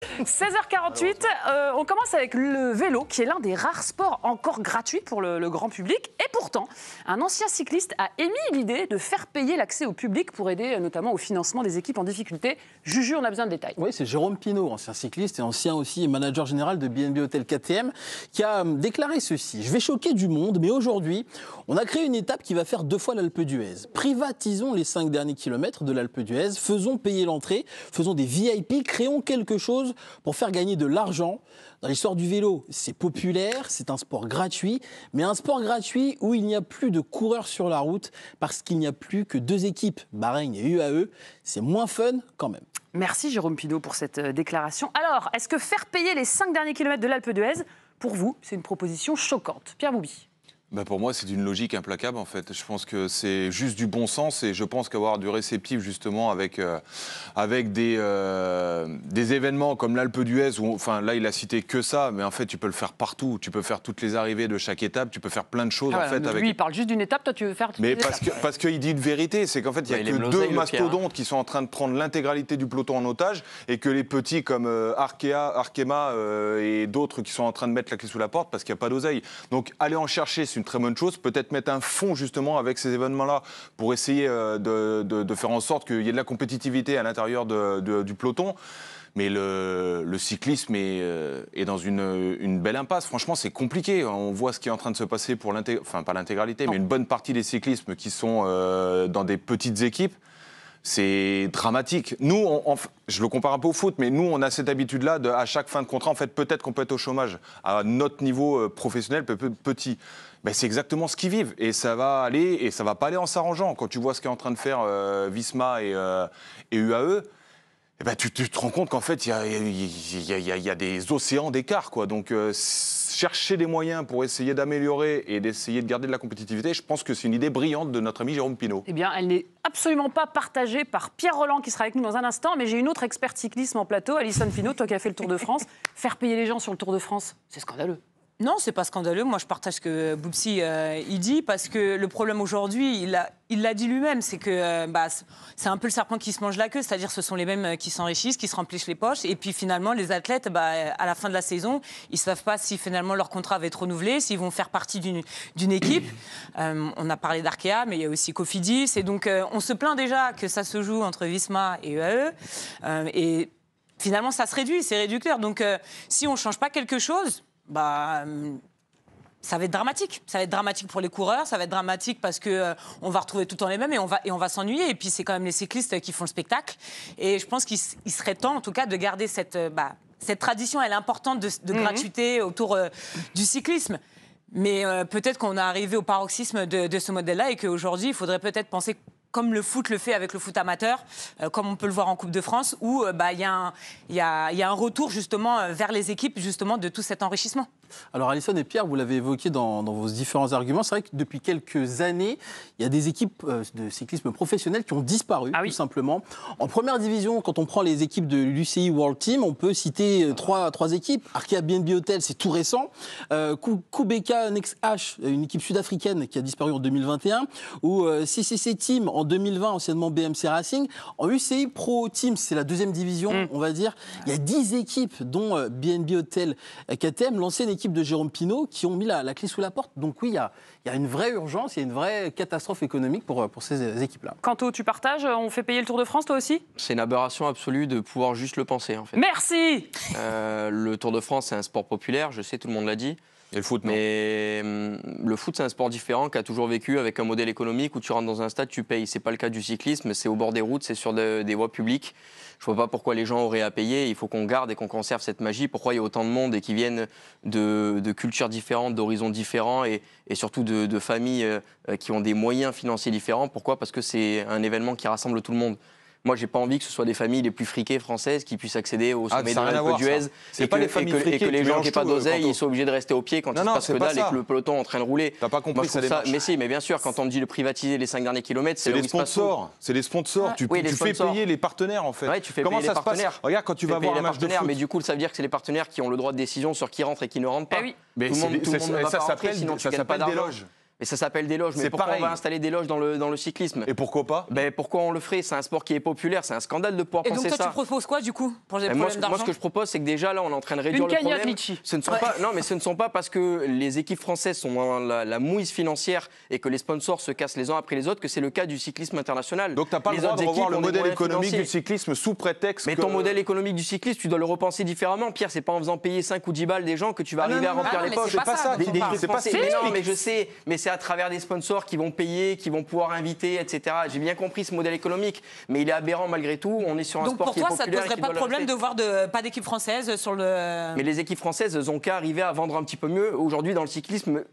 16h48, on commence avec le vélo, qui est l'un des rares sports encore gratuits pour le grand public. Et pourtant, un ancien cycliste a émis l'idée de faire payer l'accès au public pour aider notamment au financement des équipes en difficulté. Juju, on a besoin de détails. Oui, c'est Jérôme Pinault, ancien cycliste et ancien aussi manager général de BNB Hotel KTM, qui a déclaré ceci. Je vais choquer du monde, mais aujourd'hui, on a créé une étape qui va faire 2 fois l'Alpe d'Huez. Privatisons les 5 derniers kilomètres de l'Alpe d'Huez, faisons payer l'entrée, faisons des VIP, créons quelque chose pour faire gagner de l'argent. Dans l'histoire du vélo, c'est populaire, c'est un sport gratuit, mais un sport gratuit où il n'y a plus de coureurs sur la route parce qu'il n'y a plus que 2 équipes, Bahreïn et UAE. C'est moins fun quand même. Merci Jérôme Pinault pour cette déclaration. Alors, est-ce que faire payer les 5 derniers kilomètres de l'Alpe d'Huez, pour vous, c'est une proposition choquante? Pierre Bouby. Pour moi, c'est d'une logique implacable, en fait. Je pense que c'est juste du bon sens et je pense qu'avoir du réceptif, justement, avec des événements comme l'Alpe d'Huez, où, enfin, là, il a cité que ça, mais en fait, tu peux le faire partout. Tu peux faire toutes les arrivées de chaque étape, tu peux faire plein de choses, en fait. Lui, il parle juste d'une étape, toi, tu veux faire toutes les étapes. Parce qu'il dit une vérité, c'est qu'en fait, il n'y a que 2 mastodontes qui sont en train de prendre l'intégralité du peloton en otage et que les petits comme Arkema et d'autres qui sont en train de mettre la clé sous la porte parce qu'il n'y a pas d'oseille. Donc, aller en chercher, c'est une très bonne chose. Peut-être mettre un fonds justement avec ces événements-là pour essayer de faire en sorte qu'il y ait de la compétitivité à l'intérieur du peloton. Mais le cyclisme est dans une belle impasse. Franchement, c'est compliqué. On voit ce qui est en train de se passer pour pas l'intégralité, mais une bonne partie des cyclismes qui sont dans des petites équipes. C'est dramatique. Nous, je le compare un peu au foot, mais nous, on a cette habitude-là, à chaque fin de contrat, en fait, peut-être qu'on peut être au chômage à notre niveau professionnel, petit. C'est exactement ce qu'ils vivent. Et ça va aller, et ça va pas aller en s'arrangeant. Quand tu vois ce qu'est en train de faire Visma et UAE, tu te rends compte qu'en fait, il y a des océans d'écart, quoi. Donc, chercher des moyens pour essayer d'améliorer et d'essayer de garder de la compétitivité, je pense que c'est une idée brillante de notre ami Jérôme Pinault. Eh bien, elle n'est absolument pas partagée par Pierre Rolland, qui sera avec nous dans un instant, mais j'ai une autre experte cyclisme en plateau, Alison Finot, toi qui as fait le Tour de France. Faire payer les gens sur le Tour de France, c'est scandaleux. Non, c'est pas scandaleux. Moi, je partage ce que Boubsi il dit, parce que le problème aujourd'hui, il l'a dit lui-même, c'est que c'est un peu le serpent qui se mange la queue, c'est-à-dire ce sont les mêmes qui s'enrichissent, qui se remplissent les poches, et puis finalement, les athlètes, à la fin de la saison, ils savent pas si finalement leur contrat va être renouvelé, s'ils vont faire partie d'une équipe. On a parlé d'Arkea, mais il y a aussi Cofidis, et donc on se plaint déjà que ça se joue entre Visma et UAE, et finalement, ça se réduit, c'est réducteur. Donc, si on change pas quelque chose, ça va être dramatique. Ça va être dramatique pour les coureurs, ça va être dramatique parce que on va retrouver tout le temps les mêmes et on va s'ennuyer. Et puis c'est quand même les cyclistes qui font le spectacle. Et je pense qu'il serait temps, en tout cas, de garder cette tradition, elle est importante de gratuité autour du cyclisme. Mais peut-être qu'on est arrivé au paroxysme de ce modèle-là et qu'aujourd'hui, il faudrait peut-être penser comme le foot le fait avec le foot amateur, comme on peut le voir en Coupe de France, où il y a un retour justement vers les équipes justement de tout cet enrichissement. Alors Alison et Pierre, vous l'avez évoqué dans vos différents arguments, c'est vrai que depuis quelques années, il y a des équipes de cyclisme professionnel qui ont disparu, tout simplement. En première division, quand on prend les équipes de l'UCI World Team, on peut citer trois équipes. Arkea BNB Hotel, c'est tout récent. Kubeka Next H, une équipe sud-africaine qui a disparu en 2021. Ou CCC Team en 2020, anciennement BMC Racing. En UCI Pro Team, c'est la 2e division, on va dire. Il y a 10 équipes, dont BNB Hotel KTM, l'ancienne équipe de Jérôme Pinault, qui ont mis la clé sous la porte. Donc oui, il y a une vraie urgence, il y a une vraie catastrophe économique pour ces équipes-là. Quentin, tu partages? On fait payer le Tour de France, toi aussi? C'est une aberration absolue de pouvoir juste le penser, en fait. Merci. Le Tour de France, c'est un sport populaire, je sais, tout le monde l'a dit. Et le foot, non. Mais le foot, c'est un sport différent qui a toujours vécu avec un modèle économique où tu rentres dans un stade, tu payes. C'est pas le cas du cyclisme, c'est au bord des routes, c'est sur des voies publiques. Je vois pas pourquoi les gens auraient à payer. Il faut qu'on garde et qu'on conserve cette magie. Pourquoi il y a autant de monde et qui viennent de cultures différentes, d'horizons différents et surtout de familles qui ont des moyens financiers différents. Pourquoi? Parce que c'est un événement qui rassemble tout le monde. Moi, j'ai pas envie que ce soit des familles les plus friquées françaises qui puissent accéder au sommet de l'Alpe d'Huez et que les gens qui n'ont pas d'oseille, ils sont obligés de rester au pied quand il se passe que dalle et que le peloton est en train de rouler. T'as pas compris ça démarche. Mais si, mais bien sûr, quand on me dit de privatiser les 5 derniers kilomètres, c'est les sponsors. C'est les sponsors. Tu fais payer les partenaires, en fait. Ouais, tu fais payer les partenaires. Regarde, quand tu vas voir un match de foot. Mais du coup, ça veut dire que c'est les partenaires qui ont le droit de décision sur qui rentre et qui ne rentre pas. Mais tout le monde ne va pas rentrer, sinon tu gagnes pas d'argent. Mais ça s'appelle des loges. Mais pourquoi on va installer des loges dans le cyclisme? Et pourquoi pas? Pourquoi on le ferait? C'est un sport qui est populaire, c'est un scandale de pouvoir penser ça. Et donc toi, tu proposes quoi du coup pour les problèmes d'argent? Moi, ce que je propose, c'est que déjà là, on est en train de réduire le problème. Ce ne sont pas parce que les équipes françaises sont dans la mouise financière et que les sponsors se cassent les uns après les autres que c'est le cas du cyclisme international. Donc tu n'as pas le droit de revoir le modèle économique du cyclisme sous prétexte Mais ton modèle économique du cyclisme, tu dois le repenser différemment. Pierre, c'est pas en faisant payer 5 ou 10 balles des gens que tu vas arriver à remplir les poches. C'est pas ça. Mais non, mais je sais, mais c'est à travers des sponsors qui vont payer, qui vont pouvoir inviter, etc. J'ai bien compris ce modèle économique, mais il est aberrant malgré tout. On est sur un sport qui est populaire. Donc pour toi, ça ne poserait pas de problème de voir pas d'équipe française sur le... Mais les équipes françaises ont qu'à arriver à vendre un petit peu mieux. Aujourd'hui, dans le cyclisme,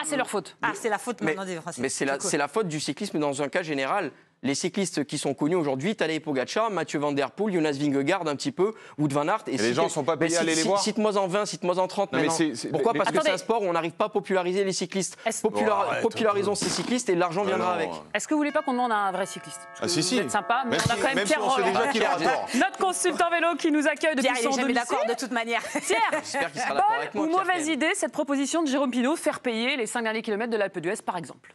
c'est leur faute. C'est la faute maintenant des Français. Mais c'est la faute du cyclisme dans un cas général. Les cyclistes qui sont connus aujourd'hui, Tadej Pogacar, Mathieu Van Der Poel, Jonas Vingegaard un petit peu, Wout van Aert. Et les gens ne sont pas payés à aller les voir. Cite-moi en 20, cite-moi en 30 maintenant. Pourquoi? Parce que c'est un sport où on n'arrive pas à populariser les cyclistes. Popularisons ces cyclistes et l'argent viendra avec. Est-ce que vous voulez pas qu'on demande à un vrai cycliste? Si. Vous êtes sympa, mais on a quand même Pierre Roland. Notre consultant vélo qui nous accueille depuis son domicile. D'accord de toute manière. Pierre, j'espère qu'il sera d'accord avec moi. Bonne ou mauvaise idée cette proposition de Jérôme Pinault, faire payer les 5 derniers kilomètres de l'Alpe d'Huez par exemple?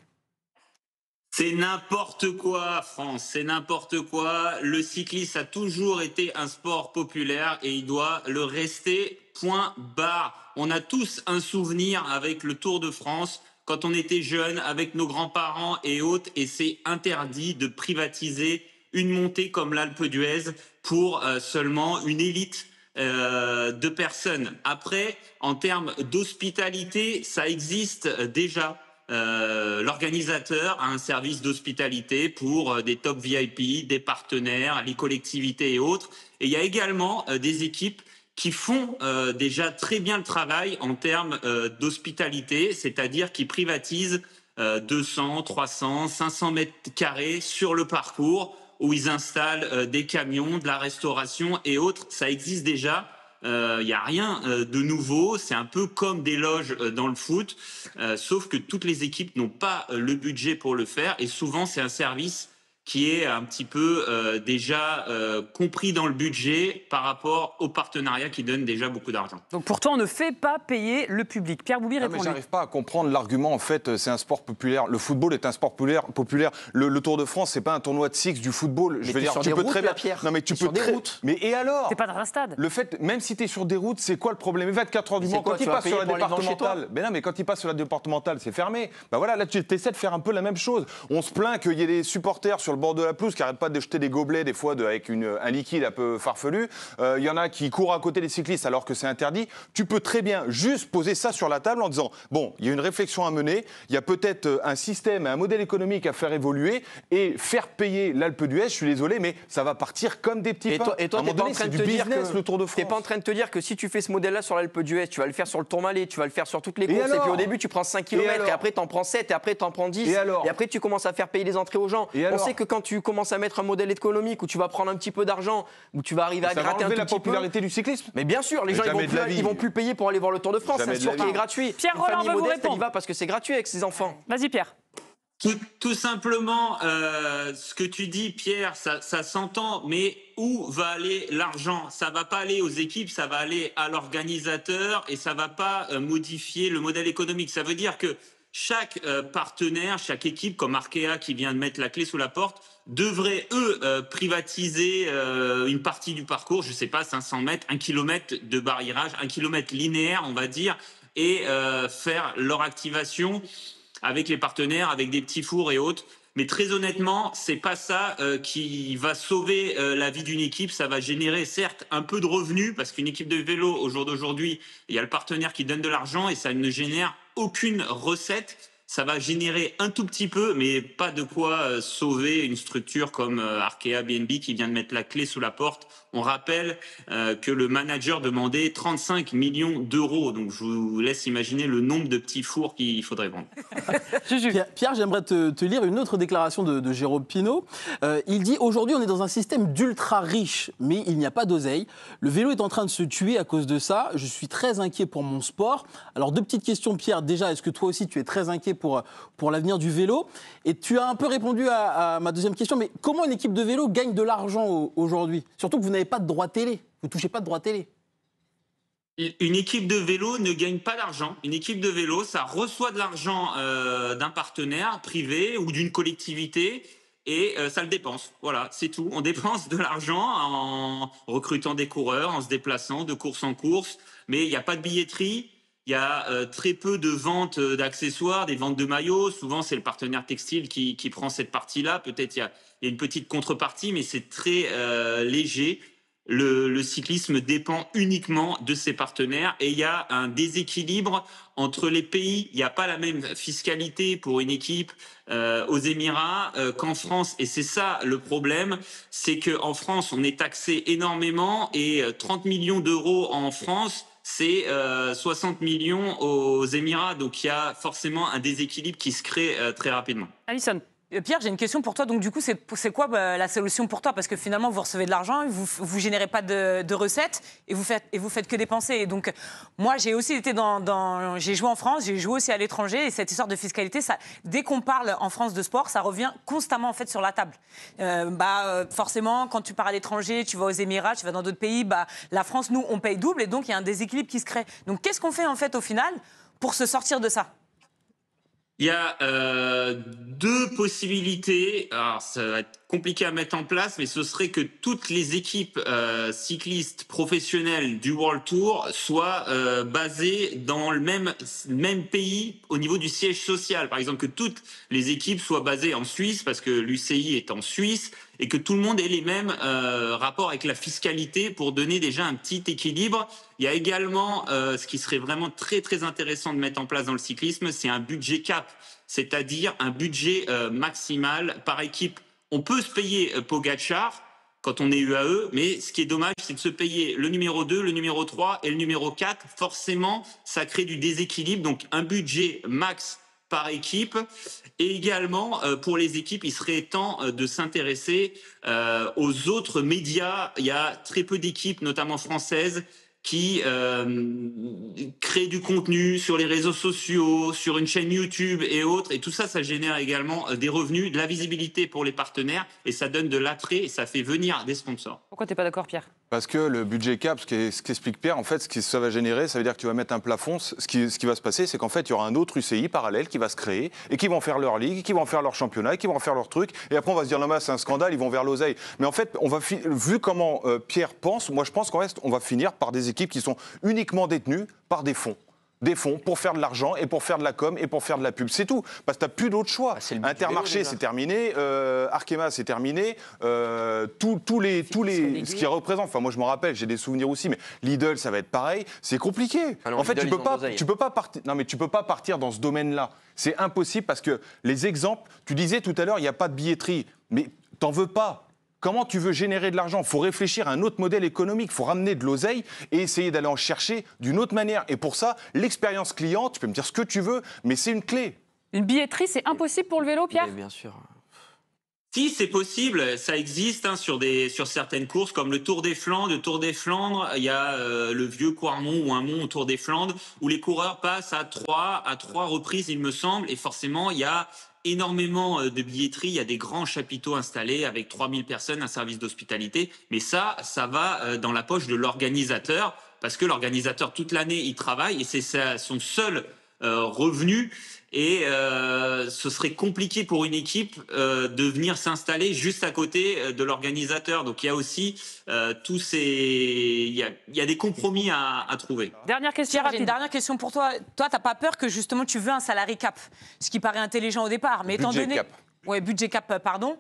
C'est n'importe quoi, France, c'est n'importe quoi. Le cyclisme a toujours été un sport populaire et il doit le rester, point barre. On a tous un souvenir avec le Tour de France, quand on était jeune, avec nos grands-parents et autres, et c'est interdit de privatiser une montée comme l'Alpe d'Huez pour seulement une élite de personnes. Après, en termes d'hospitalité, ça existe déjà. L'organisateur a un service d'hospitalité pour des top VIP, des partenaires, les collectivités et autres. Et il y a également des équipes qui font déjà très bien le travail en termes d'hospitalité, c'est-à-dire qui privatisent 200, 300, 500 mètres carrés sur le parcours où ils installent des camions, de la restauration et autres. Ça existe déjà. Il n'y a rien de nouveau, c'est un peu comme des loges dans le foot, sauf que toutes les équipes n'ont pas le budget pour le faire et souvent c'est un service qui est un petit peu déjà compris dans le budget par rapport aux partenariats qui donnent déjà beaucoup d'argent. Donc pourtant on ne fait pas payer le public. Pierre Bouby répond. J'arrive pas à comprendre l'argument. En fait, c'est un sport populaire. Le football est un sport populaire. Le Tour de France, c'est pas un tournoi de six du football. Je veux dire, tu peux très bien. Non mais tu peux très. Mais et alors? T'es pas dans un stade. Le fait, même si t'es sur des routes, c'est quoi le problème? 24 heures du Mans. Quand il passe sur la départementale, mais non, mais quand il passe sur la départementale, c'est fermé. Bah voilà, là tu essaies de faire un peu la même chose. On se plaint qu'il y ait des supporters sur le bord de la pelouse qui n'arrêtent pas de jeter des gobelets des fois avec un liquide un peu farfelu. Il y en a qui courent à côté des cyclistes alors que c'est interdit. Tu peux très bien juste poser ça sur la table en disant bon, il y a une réflexion à mener, il y a peut-être un système, un modèle économique à faire évoluer et faire payer l'Alpe d'Huez. Je suis désolé, mais ça va partir comme des petits pains. Et toi, t'es pas en train de te dire que le Tour de France. T'es pas en train de te dire que si tu fais ce modèle-là sur l'Alpe d'Huez, tu vas le faire sur le Tourmalet, tu vas le faire sur toutes les courses, et puis au début tu prends 5 km, et après t'en prends 7, et après t'en prends 10, et après tu commences à faire payer les entrées aux gens. On sait que quand tu commences à mettre un modèle économique où tu vas prendre un petit peu d'argent, où tu vas arriver à gratter un tout la petit popularité du cyclisme. Mais bien sûr, les gens ils vont plus payer pour aller voir le Tour de France, c'est un sport qui est gratuit. Pierre Roland veut vous répondre. Il va parce que c'est gratuit avec ses enfants. Vas-y Pierre. Tout simplement, ce que tu dis, Pierre, ça s'entend, mais où va aller l'argent? Ça va pas aller aux équipes, ça va aller à l'organisateur et ça va pas modifier le modèle économique. Ça veut dire que chaque partenaire, chaque équipe, comme Arkea qui vient de mettre la clé sous la porte, devraient, eux, privatiser une partie du parcours, je sais pas, 500 mètres, 1 kilomètre de barrirage, 1 kilomètre linéaire, on va dire, et faire leur activation avec les partenaires, avec des petits fours et autres. Mais très honnêtement, c'est pas ça qui va sauver la vie d'une équipe. Ça va générer certes un peu de revenus parce qu'une équipe de vélo au jour d'aujourd'hui, il y a le partenaire qui donne de l'argent et ça ne génère aucune recette. Ça va générer un tout petit peu, mais pas de quoi sauver une structure comme Arkea BNB qui vient de mettre la clé sous la porte. On rappelle que le manager demandait 35 millions d'euros. Donc je vous laisse imaginer le nombre de petits fours qu'il faudrait vendre. Pierre, j'aimerais te lire une autre déclaration de Jérôme Pinault. Il dit « Aujourd'hui, on est dans un système d'ultra riches, mais il n'y a pas d'oseille. Le vélo est en train de se tuer à cause de ça. Je suis très inquiet pour mon sport. » Alors, deux petites questions, Pierre. Déjà, est-ce que toi aussi, tu es très inquiet pour l'avenir du vélo? Et tu as un peu répondu à ma deuxième question, mais comment une équipe de vélo gagne de l'argent aujourd'hui? Surtout que vous n'avez pas de droit télé. Vous ne touchez pas de droit télé. Une équipe de vélo ne gagne pas d'argent. Une équipe de vélo, ça reçoit de l'argent d'un partenaire privé ou d'une collectivité et ça le dépense. Voilà, c'est tout. On dépense de l'argent en recrutant des coureurs, en se déplaçant de course en course, mais il n'y a pas de billetterie. Il y a très peu de ventes d'accessoires, des ventes de maillots. Souvent, c'est le partenaire textile qui prend cette partie-là. Peut-être il y a une petite contrepartie, mais c'est très léger. Le cyclisme dépend uniquement de ses partenaires et il y a un déséquilibre entre les pays. Il n'y a pas la même fiscalité pour une équipe aux Émirats qu'en France. Et c'est ça le problème, c'est qu'en France, on est taxé énormément et 30 millions d'euros en France, c'est 60 millions aux Émirats. Donc il y a forcément un déséquilibre qui se crée très rapidement. Alison. Pierre, j'ai une question pour toi. Donc, du coup, c'est quoi la solution pour toi? Parce que finalement, vous recevez de l'argent, vous générez pas de recettes et vous faites que dépenser. Et donc, moi, j'ai aussi été j'ai joué en France, j'ai joué aussi à l'étranger. Et cette histoire de fiscalité, dès qu'on parle en France de sport, ça revient constamment en fait sur la table. Forcément, quand tu pars à l'étranger, tu vas aux Émirats, tu vas dans d'autres pays, la France, nous, on paye double et donc il y a un déséquilibre qui se crée. Donc, qu'est-ce qu'on fait en fait au final pour se sortir de ça? Il y a deux possibilités. Alors, ça va être compliqué à mettre en place, mais ce serait que toutes les équipes cyclistes professionnelles du World Tour soient basées dans le même pays au niveau du siège social. Par exemple, que toutes les équipes soient basées en Suisse, parce que l'UCI est en Suisse, et que tout le monde ait les mêmes rapports avec la fiscalité pour donner déjà un petit équilibre. Il y a également, ce qui serait vraiment très très intéressant de mettre en place dans le cyclisme, c'est un budget cap, c'est-à-dire un budget maximal par équipe. On peut se payer Pogacar quand on est UAE, mais ce qui est dommage, c'est de se payer le numéro 2, le numéro 3 et le numéro 4. Forcément, ça crée du déséquilibre, donc un budget max par équipe. Et également, pour les équipes, il serait temps de s'intéresser aux autres médias. Il y a très peu d'équipes, notamment françaises, qui créent du contenu sur les réseaux sociaux, sur une chaîne YouTube et autres. Et tout ça, ça génère également des revenus, de la visibilité pour les partenaires et ça donne de l'attrait et ça fait venir des sponsors. Pourquoi tu n'es pas d'accord, Pierre? Parce que le budget cap, ce qu'explique Pierre, en fait, ce que ça va générer, ça veut dire que tu vas mettre un plafond. Ce qui va se passer, c'est qu'en fait, il y aura un autre UCI parallèle qui va se créer et qui vont faire leur ligue, qui vont faire leur championnat, qui vont faire leur truc. Et après, on va se dire, non, mais c'est un scandale, ils vont vers l'oseille. Mais en fait, vu comment Pierre pense, moi, je pense qu'en fait, on va finir par des équipes qui sont uniquement détenues par des fonds. Des fonds pour faire de l'argent et pour faire de la com et pour faire de la pub. C'est tout. Parce que tu n'as plus d'autre choix. Intermarché, c'est terminé. Arkema, c'est terminé. Tous les ce qui représente. Enfin, moi, je me rappelle, j'ai des souvenirs aussi, mais Lidl, ça va être pareil. C'est compliqué. Alors, en fait, Lidl, tu peux pas partir dans ce domaine-là. C'est impossible parce que les exemples, tu disais tout à l'heure, il n'y a pas de billetterie. Mais t'en veux pas. Comment tu veux générer de l'argent? Il faut réfléchir à un autre modèle économique. Il faut ramener de l'oseille et essayer d'aller en chercher d'une autre manière. Et pour ça, l'expérience client, tu peux me dire ce que tu veux, mais c'est une clé. Une billetterie, c'est impossible pour le vélo, Pierre? Oui, bien sûr. Si, c'est possible, ça existe sur certaines courses comme le Tour des Flandres. Le Tour des Flandres, il y a le vieux Quarmont ou un mont au Tour des Flandres où les coureurs passent à trois reprises, il me semble, et forcément, il y a énormément de billetterie, il y a des grands chapiteaux installés avec 3000 personnes, un service d'hospitalité, mais ça va dans la poche de l'organisateur, parce que l'organisateur, toute l'année, il travaille et c'est son seul revenu. Et ce serait compliqué pour une équipe de venir s'installer juste à côté de l'organisateur. Donc il y a aussi il y a des compromis à trouver. Dernière question J'ai une dernière question pour toi. Toi, t'as pas peur que justement tu veux un salary cap, ce qui paraît intelligent au départ, mais étant donné... Cap. Ouais, budget cap, pardon.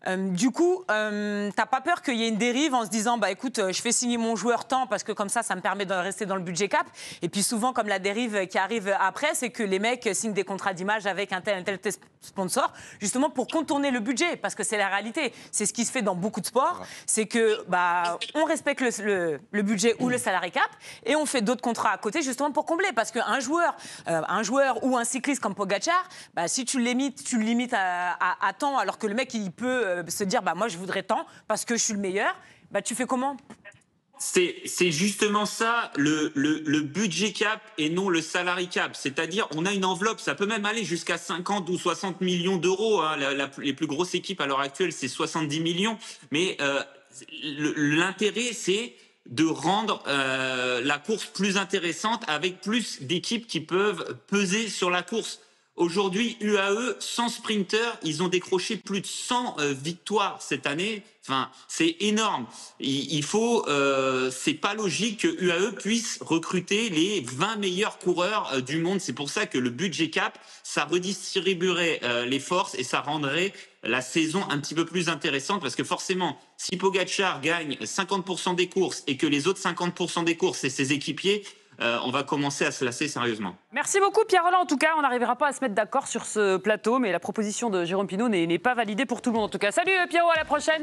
Du coup, t'as pas peur qu'il y ait une dérive en se disant, bah écoute, je fais signer mon joueur tant parce que comme ça me permet de rester dans le budget cap. Et puis souvent, comme la dérive qui arrive après, c'est que les mecs signent des contrats d'image avec un tel sponsor, justement pour contourner le budget, parce que c'est la réalité. C'est ce qui se fait dans beaucoup de sports, c'est que on respecte le budget ou le salary cap et on fait d'autres contrats à côté justement pour combler. Parce qu'un joueur ou un cycliste comme Pogacar, si tu le limites à temps, alors que le mec il peut se dire moi je voudrais tant parce que je suis le meilleur, tu fais comment? C'est justement ça, le budget cap et non le salary cap. C'est-à-dire, on a une enveloppe, ça peut même aller jusqu'à 50 ou 60 millions d'euros. Hein. Les plus grosses équipes à l'heure actuelle, c'est 70 millions. Mais l'intérêt, c'est de rendre la course plus intéressante avec plus d'équipes qui peuvent peser sur la course. Aujourd'hui, UAE, sans sprinter, ils ont décroché plus de 100 victoires cette année. Enfin, c'est énorme. C'est pas logique que UAE puisse recruter les 20 meilleurs coureurs du monde. C'est pour ça que le budget cap, ça redistribuerait les forces et ça rendrait la saison un petit peu plus intéressante parce que forcément, si Pogačar gagne 50% des courses et que les autres 50% des courses, c'est ses équipiers, on va commencer à se lasser sérieusement. Merci beaucoup Pierre-Roland. En tout cas, on n'arrivera pas à se mettre d'accord sur ce plateau, mais la proposition de Jérôme Pinault n'est pas validée pour tout le monde en tout cas. Salut Pierrot, à la prochaine.